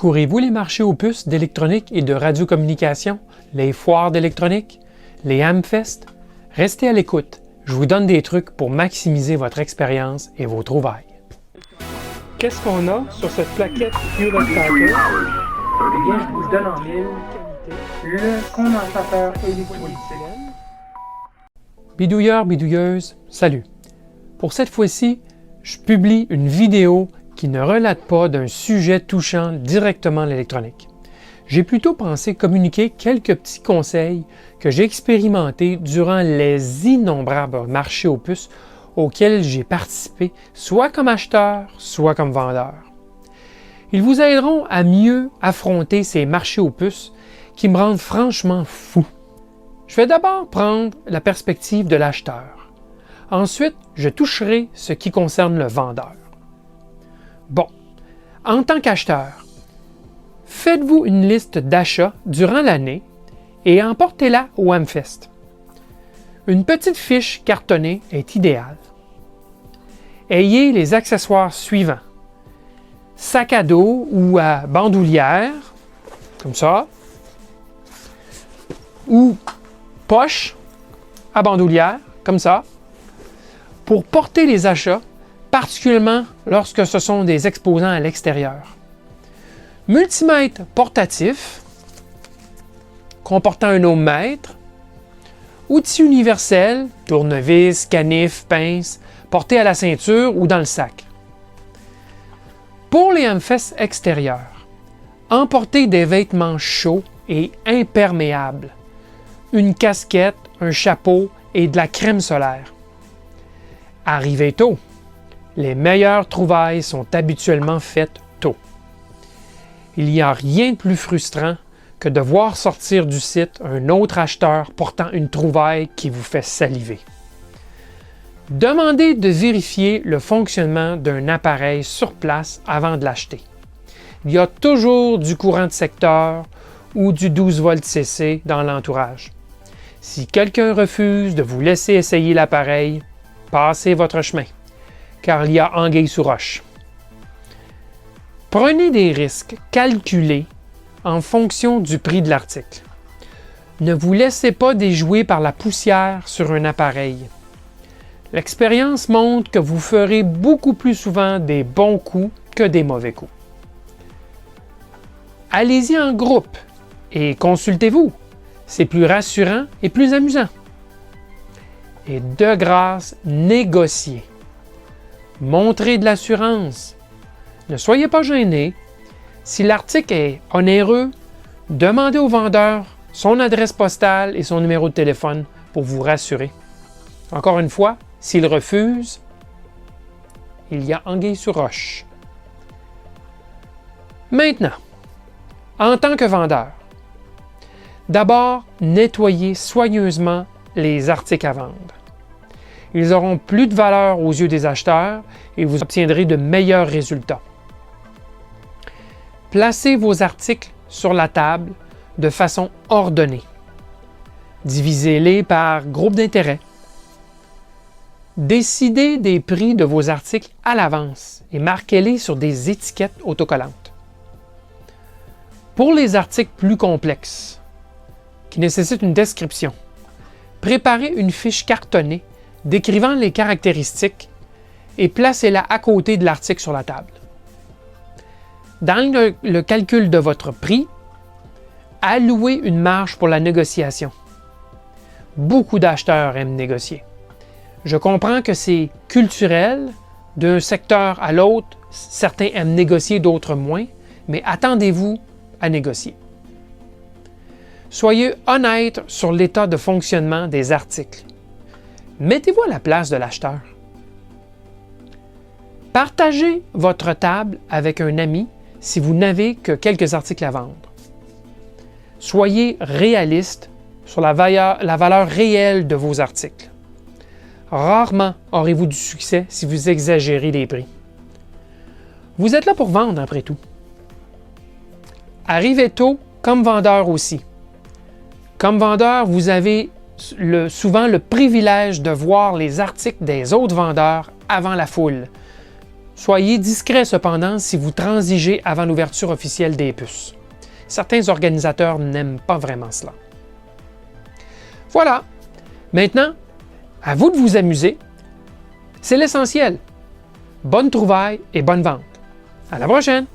Courez-vous les marchés aux puces d'électronique et de radiocommunication, les foires d'électronique, les Hamfest? Restez à l'écoute, je vous donne des trucs pour maximiser votre expérience et vos trouvailles. Qu'est-ce qu'on a sur cette plaquette Hewlett Packard? Eh bien, je vous donne en mille le condensateur électrolytique. Bidouilleurs, bidouilleuses, salut! Pour cette fois-ci, je publie une vidéo qui ne relate pas d'un sujet touchant directement l'électronique. J'ai plutôt pensé communiquer quelques petits conseils que j'ai expérimentés durant les innombrables marchés aux puces auxquels j'ai participé, soit comme acheteur, soit comme vendeur. Ils vous aideront à mieux affronter ces marchés aux puces qui me rendent franchement fou. Je vais d'abord prendre la perspective de l'acheteur. Ensuite, je toucherai ce qui concerne le vendeur. Bon, en tant qu'acheteur, faites-vous une liste d'achats durant l'année et emportez-la au Hamfest. Une petite fiche cartonnée est idéale. Ayez les accessoires suivants. Sac à dos ou à bandoulière, comme ça, ou poche à bandoulière, comme ça, pour porter les achats, particulièrement lorsque ce sont des exposants à l'extérieur. Multimètre portatif, comportant un ohmmètre, outils universels, tournevis, canif, pince, portés à la ceinture ou dans le sac. Pour les Hamfest extérieurs, emportez des vêtements chauds et imperméables, une casquette, un chapeau et de la crème solaire. Arrivez tôt. Les meilleures trouvailles sont habituellement faites tôt. Il n'y a rien de plus frustrant que de voir sortir du site un autre acheteur portant une trouvaille qui vous fait saliver. Demandez de vérifier le fonctionnement d'un appareil sur place avant de l'acheter. Il y a toujours du courant de secteur ou du 12 volts CC dans l'entourage. Si quelqu'un refuse de vous laisser essayer l'appareil, passez votre chemin, car il y a anguille sous roche. Prenez des risques calculés en fonction du prix de l'article. Ne vous laissez pas déjouer par la poussière sur un appareil. L'expérience montre que vous ferez beaucoup plus souvent des bons coups que des mauvais coups. Allez-y en groupe et consultez-vous. C'est plus rassurant et plus amusant. Et de grâce, négociez. Montrez de l'assurance. Ne soyez pas gênés. Si l'article est onéreux, demandez au vendeur son adresse postale et son numéro de téléphone pour vous rassurer. Encore une fois, s'il refuse, il y a anguille sous roche. Maintenant, en tant que vendeur, d'abord, nettoyez soigneusement les articles à vendre. Ils auront plus de valeur aux yeux des acheteurs et vous obtiendrez de meilleurs résultats. Placez vos articles sur la table de façon ordonnée. Divisez-les par groupe d'intérêt. Décidez des prix de vos articles à l'avance et marquez-les sur des étiquettes autocollantes. Pour les articles plus complexes, qui nécessitent une description, préparez une fiche cartonnée décrivant les caractéristiques et placez-la à côté de l'article sur la table. Dans le calcul de votre prix, allouez une marge pour la négociation. Beaucoup d'acheteurs aiment négocier. Je comprends que c'est culturel, d'un secteur à l'autre, certains aiment négocier, d'autres moins, mais attendez-vous à négocier. Soyez honnête sur l'état de fonctionnement des articles. Mettez-vous à la place de l'acheteur. Partagez votre table avec un ami si vous n'avez que quelques articles à vendre. Soyez réaliste sur la valeur réelle de vos articles. Rarement aurez-vous du succès si vous exagérez les prix. Vous êtes là pour vendre après tout. Arrivez tôt comme vendeur aussi. Comme vendeur, vous avez souvent le privilège de voir les articles des autres vendeurs avant la foule. Soyez discret cependant si vous transigez avant l'ouverture officielle des puces. Certains organisateurs n'aiment pas vraiment cela. Voilà. Maintenant, à vous de vous amuser. C'est l'essentiel. Bonne trouvaille et bonne vente. À la prochaine!